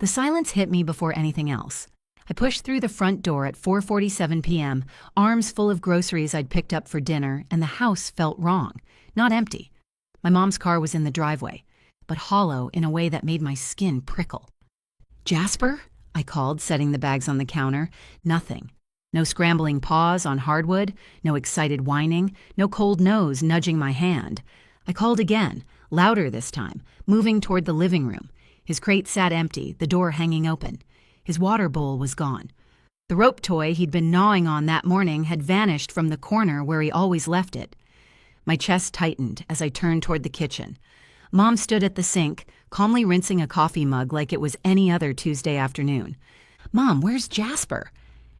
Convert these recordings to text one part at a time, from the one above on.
The silence hit me before anything else. I pushed through the front door at 4:47 p.m., arms full of groceries I'd picked up for dinner, and the house felt wrong, not empty. My mom's car was in the driveway, but hollow in a way that made my skin prickle. "Jasper?" I called, setting the bags on the counter. Nothing. No scrambling paws on hardwood, no excited whining, no cold nose nudging my hand. I called again, louder this time, moving toward the living room. His crate sat empty, the door hanging open. His water bowl was gone. The rope toy he'd been gnawing on that morning had vanished from the corner where he always left it. My chest tightened as I turned toward the kitchen. Mom stood at the sink, calmly rinsing a coffee mug like it was any other Tuesday afternoon. "Mom, where's Jasper?"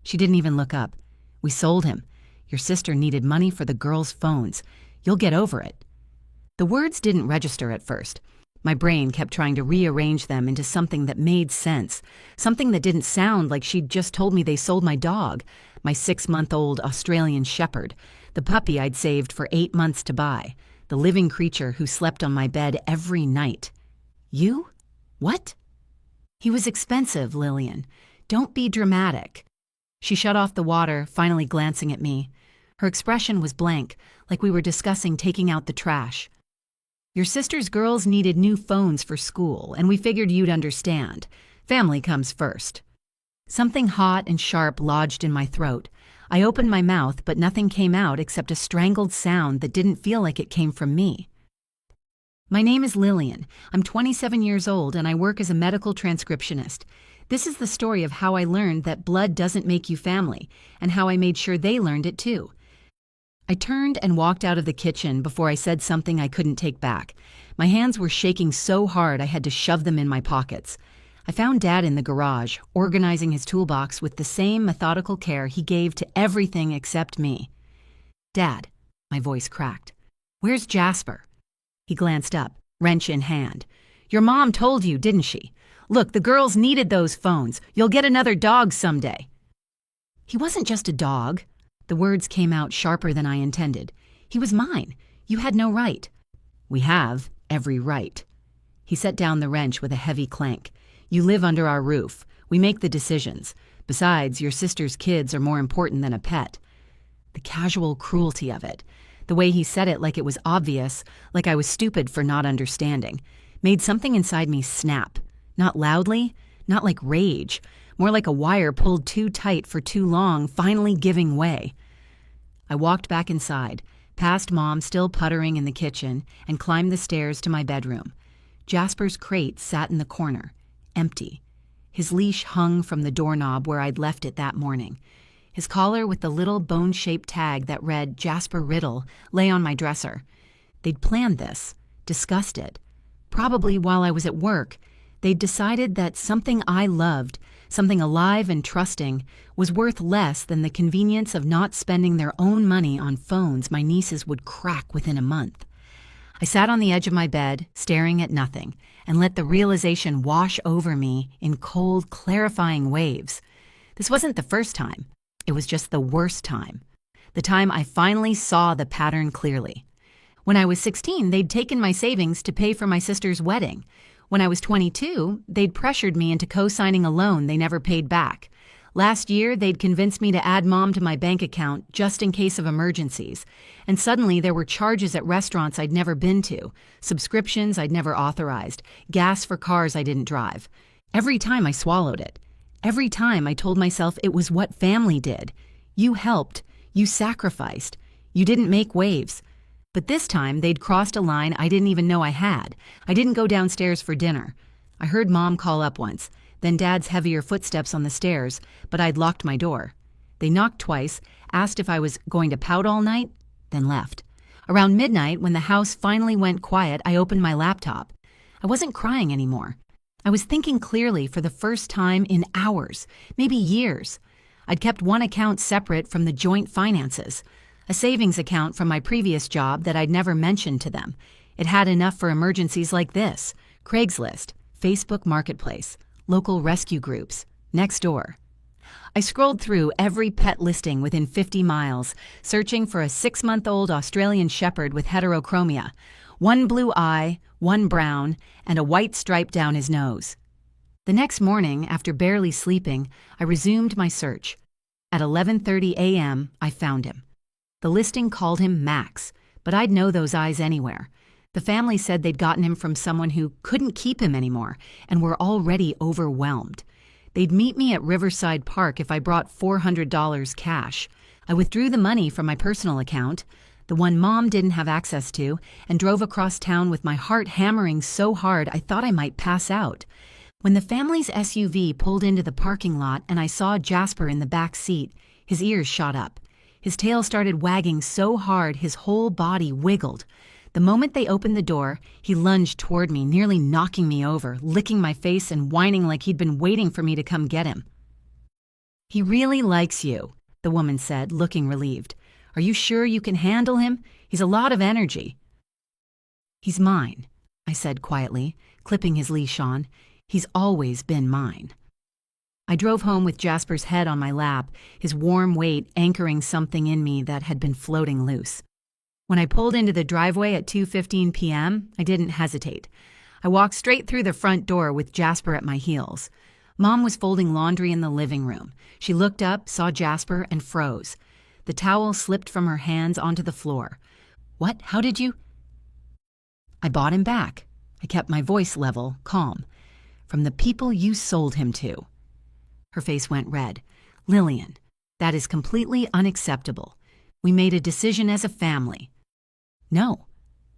She didn't even look up. "We sold him. Your sister needed money for the girls' phones. You'll get over it." The words didn't register at first. My brain kept trying to rearrange them into something that made sense, something that didn't sound like she'd just told me they sold my dog, my 6-month-old Australian shepherd, the puppy I'd saved for 8 months to buy, the living creature who slept on my bed every night. "You? What?" "He was expensive, Lillian. Don't be dramatic." She shut off the water, finally glancing at me. Her expression was blank, like we were discussing taking out the trash. "Your sister's girls needed new phones for school, and we figured you'd understand. Family comes first." Something hot and sharp lodged in my throat. I opened my mouth, but nothing came out except a strangled sound that didn't feel like it came from me. "My name is Lillian. I'm 27 years old, and I work as a medical transcriptionist. This is the story of how I learned that blood doesn't make you family, and how I made sure they learned it too." I turned and walked out of the kitchen before I said something I couldn't take back. My hands were shaking so hard I had to shove them in my pockets. I found Dad in the garage, organizing his toolbox with the same methodical care he gave to everything except me. "Dad," my voice cracked, "where's Jasper?" He glanced up, wrench in hand. "Your mom told you, didn't she? Look, the girls needed those phones. You'll get another dog someday." "He wasn't just a dog." The words came out sharper than I intended. "He was mine. You had no right." "We have every right." He set down the wrench with a heavy clank. "You live under our roof. We make the decisions. Besides, your sister's kids are more important than a pet." The casual cruelty of it, the way he said it like it was obvious, like I was stupid for not understanding, made something inside me snap. Not loudly, not like rage, more like a wire pulled too tight for too long, finally giving way. I walked back inside, past Mom still puttering in the kitchen, and climbed the stairs to my bedroom. Jasper's crate sat in the corner, empty. His leash hung from the doorknob where I'd left it that morning. His collar with the little bone-shaped tag that read Jasper Riddle lay on my dresser. They'd planned this, discussed it. Probably while I was at work, they'd decided that something I loved, something alive and trusting, was worth less than the convenience of not spending their own money on phones my nieces would crack within a month. I sat on the edge of my bed, staring at nothing, and let the realization wash over me in cold, clarifying waves. This wasn't the first time. It was just the worst time. The time I finally saw the pattern clearly. When I was 16, they'd taken my savings to pay for my sister's wedding. When I was 22, they'd pressured me into co-signing a loan they never paid back. Last year, they'd convinced me to add Mom to my bank account just in case of emergencies. And suddenly there were charges at restaurants I'd never been to, subscriptions I'd never authorized, gas for cars I didn't drive. Every time I swallowed it. Every time I told myself it was what family did. You helped. You sacrificed. You didn't make waves. But this time, they'd crossed a line I didn't even know I had. I didn't go downstairs for dinner. I heard Mom call up once, then Dad's heavier footsteps on the stairs, but I'd locked my door. They knocked twice, asked if I was going to pout all night, then left. Around midnight, when the house finally went quiet, I opened my laptop. I wasn't crying anymore. I was thinking clearly for the first time in hours, maybe years. I'd kept one account separate from the joint finances, a savings account from my previous job that I'd never mentioned to them. It had enough for emergencies like this: Craigslist, Facebook Marketplace, local rescue groups, Nextdoor. I scrolled through every pet listing within 50 miles, searching for a 6-month-old Australian shepherd with heterochromia, one blue eye, one brown, and a white stripe down his nose. The next morning, after barely sleeping, I resumed my search. At 11:30 a.m., I found him. The listing called him Max, but I'd know those eyes anywhere. The family said they'd gotten him from someone who couldn't keep him anymore and were already overwhelmed. They'd meet me at Riverside Park if I brought $400 cash. I withdrew the money from my personal account, the one Mom didn't have access to, and drove across town with my heart hammering so hard I thought I might pass out. When the family's SUV pulled into the parking lot and I saw Jasper in the back seat, his ears shot up. His tail started wagging so hard his whole body wiggled. The moment they opened the door, he lunged toward me, nearly knocking me over, licking my face and whining like he'd been waiting for me to come get him. "He really likes you," the woman said, looking relieved. "Are you sure you can handle him? He's a lot of energy." "He's mine," I said quietly, clipping his leash on. "He's always been mine." I drove home with Jasper's head on my lap, his warm weight anchoring something in me that had been floating loose. When I pulled into the driveway at 2:15 p.m., I didn't hesitate. I walked straight through the front door with Jasper at my heels. Mom was folding laundry in the living room. She looked up, saw Jasper, and froze. The towel slipped from her hands onto the floor. "What? How did you—" "I bought him back." I kept my voice level, calm. "From the people you sold him to." Her face went red. "Lillian, that is completely unacceptable. We made a decision as a family." "No."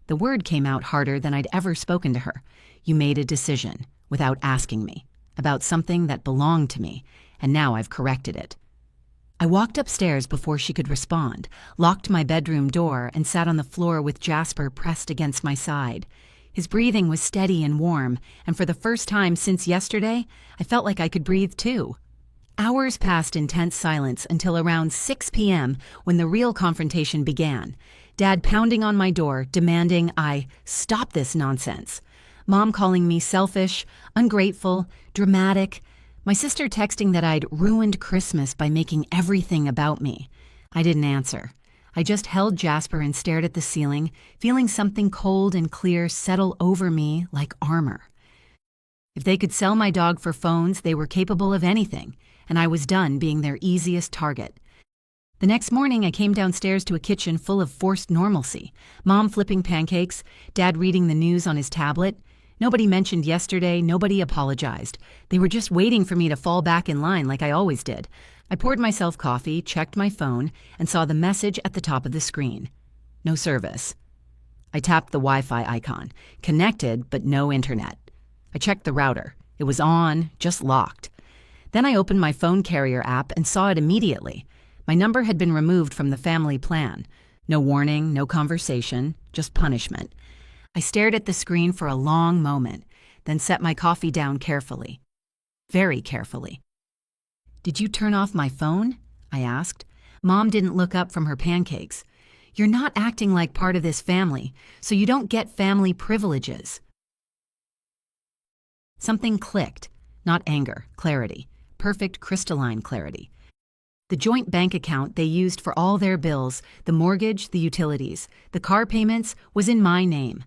The word came out harder than I'd ever spoken to her. "You made a decision, without asking me, about something that belonged to me, and now I've corrected it." I walked upstairs before she could respond, locked my bedroom door, and sat on the floor with Jasper pressed against my side. His breathing was steady and warm, and for the first time since yesterday, I felt like I could breathe too. Hours passed in tense silence until around 6 p.m. when the real confrontation began. Dad pounding on my door, demanding I stop this nonsense. Mom calling me selfish, ungrateful, dramatic. My sister texting that I'd ruined Christmas by making everything about me. I didn't answer. I just held Jasper and stared at the ceiling, feeling something cold and clear settle over me like armor. If they could sell my dog for phones, they were capable of anything, and I was done being their easiest target. The next morning, I came downstairs to a kitchen full of forced normalcy. Mom flipping pancakes, Dad reading the news on his tablet. Nobody mentioned yesterday, nobody apologized. They were just waiting for me to fall back in line like I always did. I poured myself coffee, checked my phone, and saw the message at the top of the screen. No service. I tapped the Wi-Fi icon. Connected, but no internet. I checked the router. It was on, just locked. Then I opened my phone carrier app and saw it immediately. My number had been removed from the family plan. No warning, no conversation, just punishment. I stared at the screen for a long moment, then set my coffee down carefully. Very carefully. "Did you turn off my phone?" I asked. Mom didn't look up from her pancakes. "You're not acting like part of this family, so you don't get family privileges." Something clicked. Not anger, clarity. Perfect crystalline clarity. The joint bank account they used for all their bills, the mortgage, the utilities, the car payments, was in my name.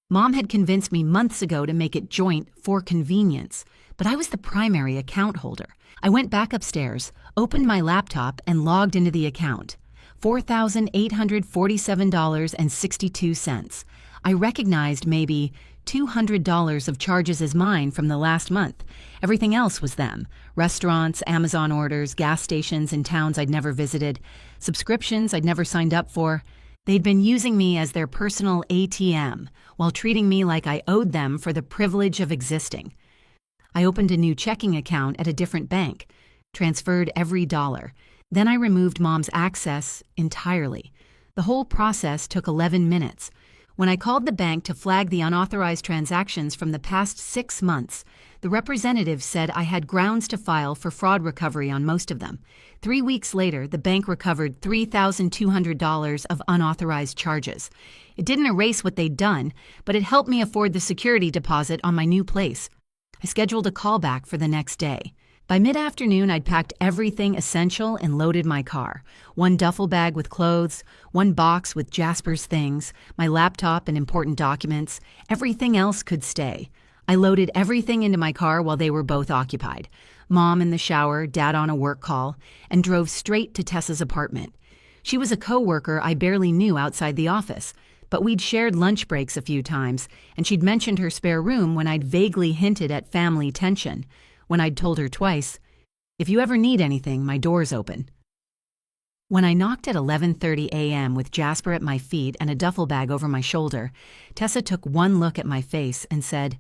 Mom had convinced me months ago to make it joint for convenience, but I was the primary account holder. I went back upstairs, opened my laptop, and logged into the account. $4,847.62. I recognized maybe $200 of charges as mine from the last month. Everything else was them. Restaurants, Amazon orders, gas stations in towns I'd never visited, subscriptions I'd never signed up for. They'd been using me as their personal ATM while treating me like I owed them for the privilege of existing. I opened a new checking account at a different bank, transferred every dollar. Then I removed Mom's access entirely. The whole process took 11 minutes. When I called the bank to flag the unauthorized transactions from the past 6 months, the representative said I had grounds to file for fraud recovery on most of them. 3 weeks later, the bank recovered $3,200 of unauthorized charges. It didn't erase what they'd done, but it helped me afford the security deposit on my new place. I scheduled a callback for the next day. By mid-afternoon, I'd packed everything essential and loaded my car. 1 duffel bag with clothes, 1 box with Jasper's things, my laptop and important documents. Everything else could stay. I loaded everything into my car while they were both occupied. Mom in the shower, Dad on a work call, and drove straight to Tessa's apartment. She was a coworker I barely knew outside the office, but we'd shared lunch breaks a few times, and she'd mentioned her spare room when I'd vaguely hinted at family tension, when I'd told her twice, "If you ever need anything, my door's open." When I knocked at 11:30 a.m. with Jasper at my feet and a duffel bag over my shoulder, Tessa took one look at my face and said,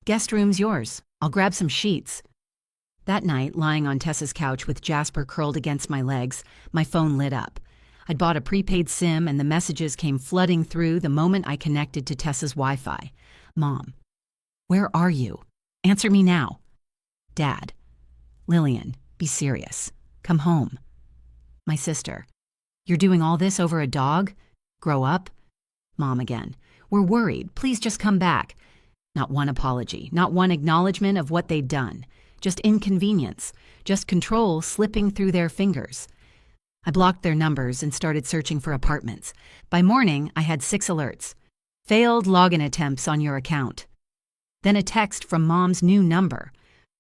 "Guest room's yours. I'll grab some sheets." That night, lying on Tessa's couch with Jasper curled against my legs, my phone lit up. I'd bought a prepaid SIM and the messages came flooding through the moment I connected to Tessa's Wi-Fi. "Mom, where are you? Answer me now." Dad, "Lillian, be serious. Come home." My sister, "You're doing all this over a dog? Grow up." Mom again, "We're worried. Please just come back." Not one apology, not one acknowledgement of what they'd done. Just inconvenience, just control slipping through their fingers. I blocked their numbers and started searching for apartments. By morning, I had 6 alerts. "Failed login attempts on your account." Then a text from Mom's new number.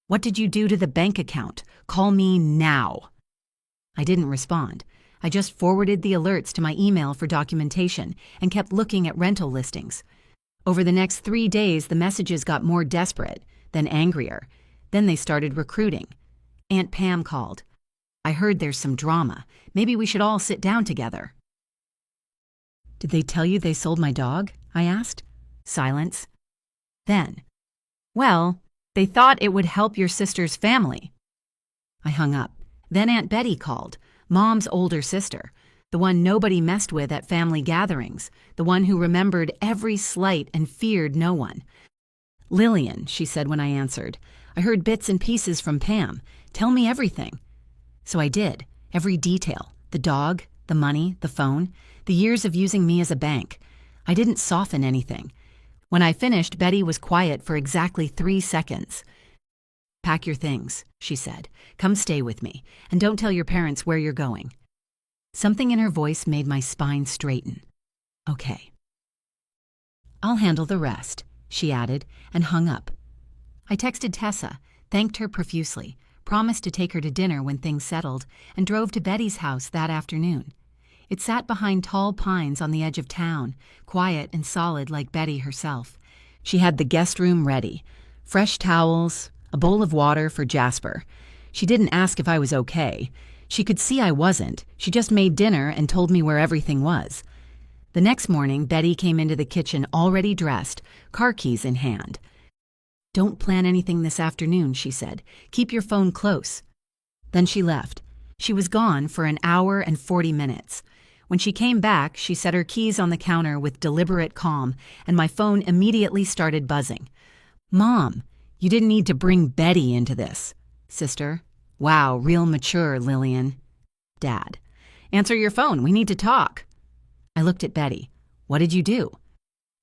"What did you do to the bank account? Call me now." I didn't respond. I just forwarded the alerts to my email for documentation and kept looking at rental listings. Over the next 3 days, the messages got more desperate, then angrier. Then they started recruiting. Aunt Pam called. "I heard there's some drama. Maybe we should all sit down together." "Did they tell you they sold my dog?" I asked. Silence. Then, "Well, they thought it would help your sister's family." I hung up. Then Aunt Betty called, Mom's older sister, the one nobody messed with at family gatherings, the one who remembered every slight and feared no one. "Lillian," she said when I answered, "I heard bits and pieces from Pam. Tell me everything." So I did, every detail, the dog, the money, the phone, the years of using me as a bank. I didn't soften anything. When I finished, Betty was quiet for exactly 3 seconds. "Pack your things," she said. "Come stay with me, and don't tell your parents where you're going." Something in her voice made my spine straighten. "Okay." "I'll handle the rest," she added, and hung up. I texted Tessa, thanked her profusely, promised to take her to dinner when things settled, and drove to Betty's house that afternoon. It sat behind tall pines on the edge of town, quiet and solid like Betty herself. She had the guest room ready, fresh towels, a bowl of water for Jasper. She didn't ask if I was okay. She could see I wasn't. She just made dinner and told me where everything was. The next morning, Betty came into the kitchen already dressed, car keys in hand. "Don't plan anything this afternoon," she said. "Keep your phone close." Then she left. She was gone for an hour and 40 minutes. When she came back, she set her keys on the counter with deliberate calm, and my phone immediately started buzzing. "Mom, you didn't need to bring Betty into this." Sister, "Wow, real mature, Lillian." Dad, "Answer your phone, we need to talk." I looked at Betty. "What did you do?"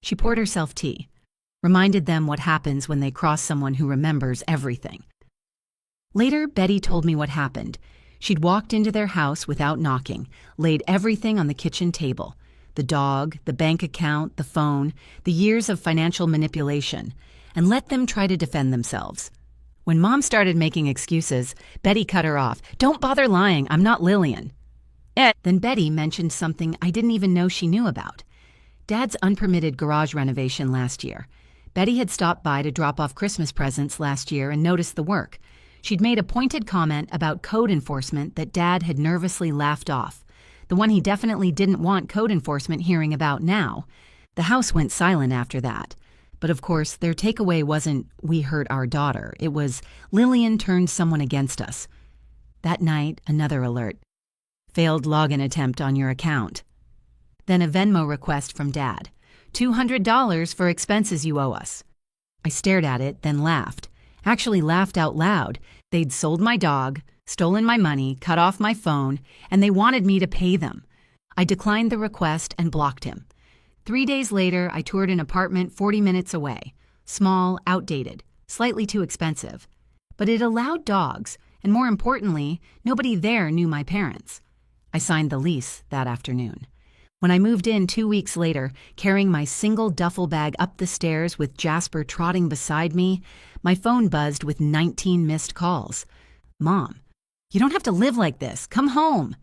She poured herself tea. Reminded them what happens when they cross someone who remembers everything. Later, Betty told me what happened. She'd walked into their house without knocking, laid everything on the kitchen table. The dog, the bank account, the phone, the years of financial manipulation, and let them try to defend themselves. When Mom started making excuses, Betty cut her off. "Don't bother lying, I'm not Lillian." Then Betty mentioned something I didn't even know she knew about. Dad's unpermitted garage renovation last year. Betty had stopped by to drop off Christmas presents last year and noticed the work. She'd made a pointed comment about code enforcement that Dad had nervously laughed off, the one he definitely didn't want code enforcement hearing about now. The house went silent after that. But of course, their takeaway wasn't, "We hurt our daughter." It was, "Lillian turned someone against us." That night, another alert. "Failed login attempt on your account." Then a Venmo request from Dad. $200 for expenses you owe us. I stared at it, then laughed. Actually laughed out loud. They'd sold my dog, stolen my money, cut off my phone, and they wanted me to pay them. I declined the request and blocked him. 3 days later, I toured an apartment 40 minutes away. Small, outdated, slightly too expensive. But it allowed dogs, and more importantly, nobody there knew my parents. I signed the lease that afternoon. When I moved in 2 weeks later, carrying my single duffel bag up the stairs with Jasper trotting beside me, my phone buzzed with 19 missed calls. Mom, you don't have to live like this. Come home.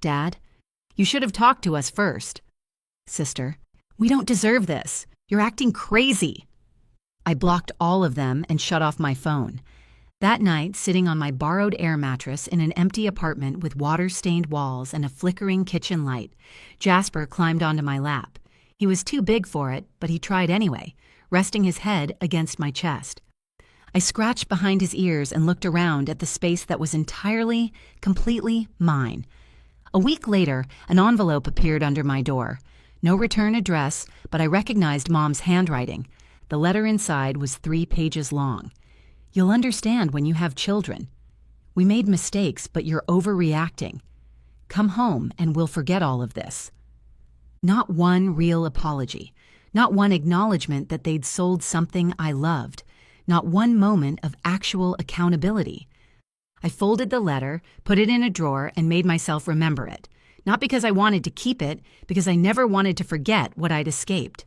Dad, you should have talked to us first. Sister, we don't deserve this. You're acting crazy. I blocked all of them and shut off my phone. That night, sitting on my borrowed air mattress in an empty apartment with water-stained walls and a flickering kitchen light, Jasper climbed onto my lap. He was too big for it, but he tried anyway, resting his head against my chest. I scratched behind his ears and looked around at the space that was entirely, completely mine. A week later, an envelope appeared under my door. No return address, but I recognized Mom's handwriting. The letter inside was 3 pages long. You'll understand when you have children. We made mistakes, but you're overreacting. Come home and we'll forget all of this. Not one real apology. Not one acknowledgement that they'd sold something I loved. Not one moment of actual accountability. I folded the letter, put it in a drawer, and made myself remember it. Not because I wanted to keep it, because I never wanted to forget what I'd escaped.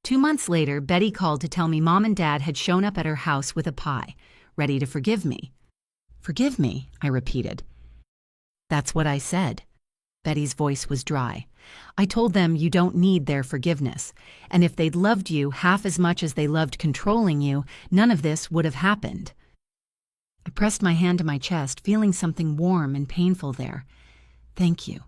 2 months later, Betty called to tell me Mom and Dad had shown up at her house with a pie, ready to forgive me. Forgive me, I repeated. That's what I said. Betty's voice was dry. I told them you don't need their forgiveness, and if they'd loved you half as much as they loved controlling you, none of this would have happened. I pressed my hand to my chest, feeling something warm and painful there. Thank you.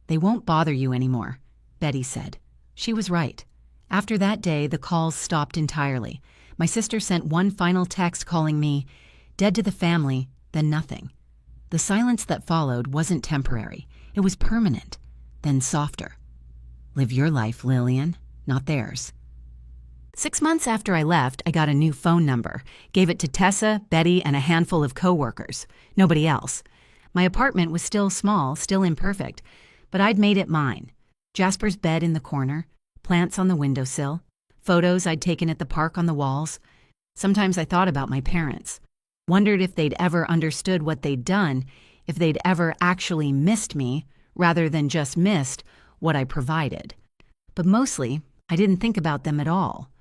They won't bother you anymore, Betty said. She was right. After that day, the calls stopped entirely. My sister sent one final text calling me dead to the family, then nothing. The silence that followed wasn't temporary. It was permanent, then softer. Live your life, Lillian, not theirs. 6 months after I left, I got a new phone number, gave it to Tessa, Betty, and a handful of coworkers. Nobody else. My apartment was still small, still imperfect, but I'd made it mine. Jasper's bed in the corner, plants on the windowsill, photos I'd taken at the park on the walls. Sometimes I thought about my parents, wondered if they'd ever understood what they'd done, if they'd ever actually missed me, rather than just missed what I provided. But mostly, I didn't think about them at all.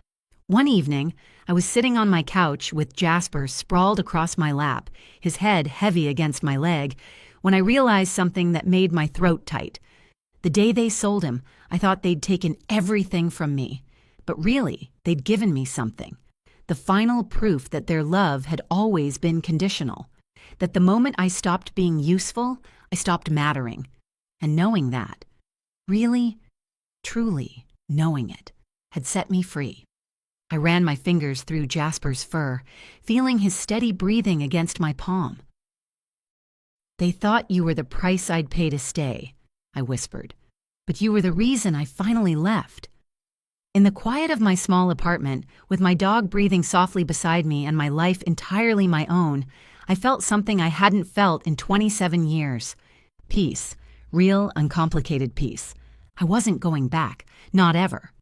One evening, I was sitting on my couch with Jasper sprawled across my lap, his head heavy against my leg, when I realized something that made my throat tight. The day they sold him, I thought they'd taken everything from me. But really, they'd given me something. The final proof that their love had always been conditional. That the moment I stopped being useful, I stopped mattering. And knowing that, really, truly knowing it, had set me free. I ran my fingers through Jasper's fur, feeling his steady breathing against my palm. They thought you were the price I'd pay to stay, I whispered, but you were the reason I finally left. In the quiet of my small apartment, with my dog breathing softly beside me and my life entirely my own, I felt something I hadn't felt in 27 years. Peace, real, uncomplicated peace. I wasn't going back, not ever.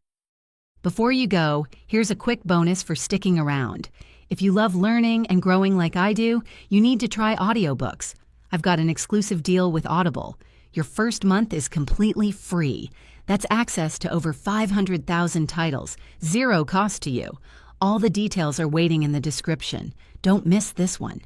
Before you go, here's a quick bonus for sticking around. If you love learning and growing like I do, you need to try audiobooks. I've got an exclusive deal with Audible. Your first month is completely free. That's access to over 500,000 titles, zero cost to you. All the details are waiting in the description. Don't miss this one.